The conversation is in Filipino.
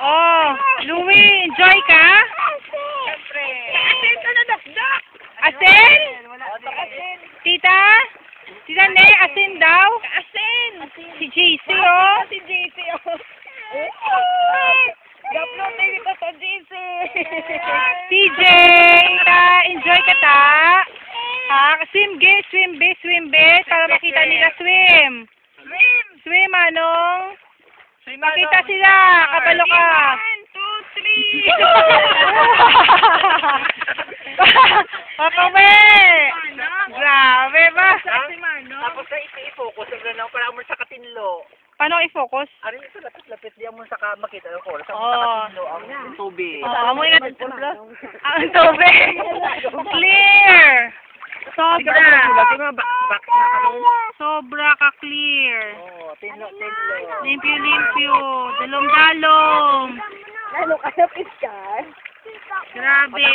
Oh, Louie, enjoy ka? Siyempre. Asin ka na, dakdak. Asin? Wala asin. Tita? Tita Ne, asin daw? Asin. Si JC, oh. Si JC, oh. Gaplotin ito sa JC. TJ, enjoy ka ta? Ha? Swim, swim, para makita nila swim. Swim, Manong. Makita sila, kabalo ka. 1, 2, 3. Papawi! Grabe ba? Tapos na i-focus lang para mo sa katinlo. Paano i-focus? Ano yung sa lapit-lapit di mo sa makita ng oras. Sa Oh. katinlo ang tubig. Amoy na ang tubig. Clear! Sobra. Back na kami. Sobra ka-clear. Oh, tinlo. Limpyo. Dalom-dalom. Lalo ka sa picture. Grabe.